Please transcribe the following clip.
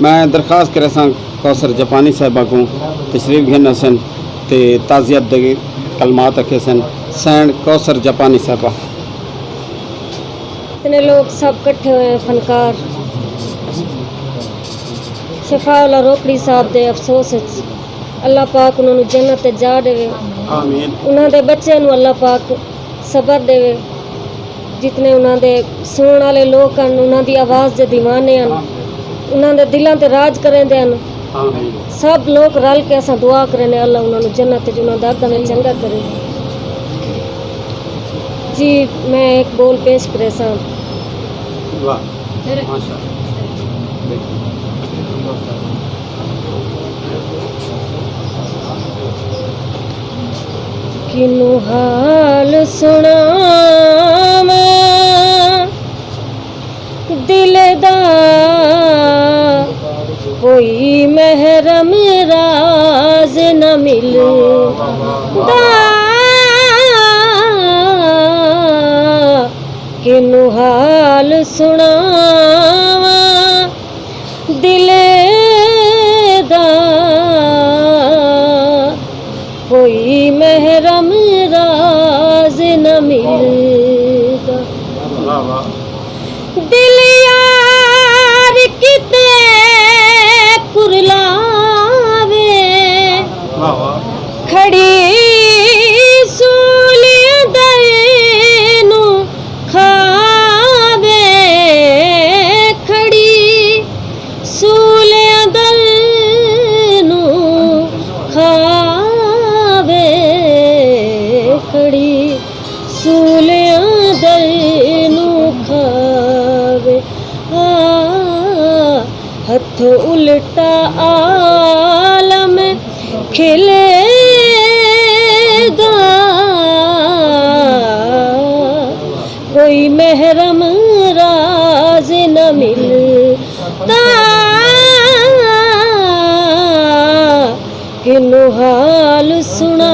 मैं दरखास्त करे सां कौसर जापानी साहिबा को तशरीफ घिन सन ते ताज़ियत दे कलमात रखे सन सैन कौसर जापानी साहिबा। इतने लोग सब इकट्ठे हुए हैं फनकार शफाउल्ला रोकड़ी साहब दे अफसोस अल्लाह पाक उन्होंने जन्नत जा देवे। आमीन। उन्होंने बच्चे अल्लाह पाक सबर देवे। जितने उन्होंने सुनने वाले लोग हैं उन्होंने आवाज़ के दीवाने हैं उन्होंने दिलों ते राज करेंदे हैं। सब लोग रल के असा दुआ करें अल्लाह उन्होंने जन्नत उन्होंने अगा में चंगा करे। जी मैं एक बोल पेश करे सा। किनू हाल सुनावा दिल दा कोई महरम राज न मिलदा। किनू हाल सुनावा दिल दा कोई महरम राज न मिलदा। दिल यार किते कुरलावे खड़ी सूलियां दे नू खावे खड़ी सूलियां दे नू खावे खड़ी सूलियां दे नू खावे। हथ उल्टा आलम खिलेगा कोई महरम राज न मिलता। किनू हाल सुना